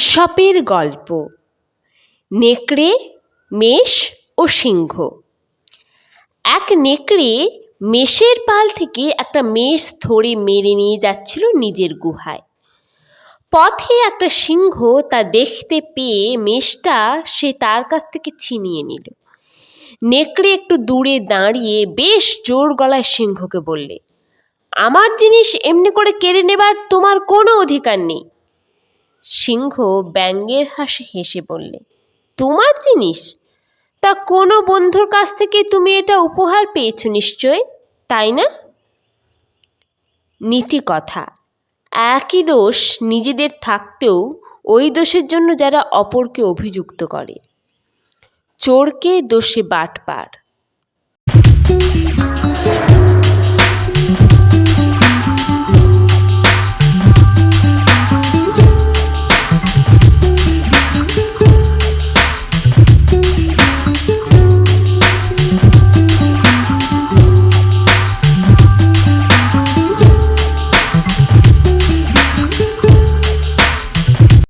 ঈশপের গল্প নেকড়ে, মেষ ও সিংহ। এক নেকড়ে মেষের পাল থেকে একটা মেষ ধরে মেরে নিয়ে যাচ্ছিল নিজের গুহায়। পথে একটা সিংহ তা দেখতে পেয়ে মেষটা সে তার কাছ থেকে ছিনিয়ে নিল। নেকড়ে একটু দূরে দাঁড়িয়ে বেশ জোর গলায় সিংহকে বললে, আমার জিনিস এমনি করে কেড়ে নেবার তোমার কোনো অধিকার নেই। সিংহ ব্যঙ্গের হাসি হেসে বললে, তোমার জিনিস? তা কোনো বন্ধুর কাছ থেকে তুমি এটা উপহার পেয়েছো নিশ্চয়, তাই না? নীতি কথা, একই দোষ নিজেদের থাকতেও ওই দোষের জন্য যারা অপরকে অভিযুক্ত করে, চোরকে দোষে বাটপার।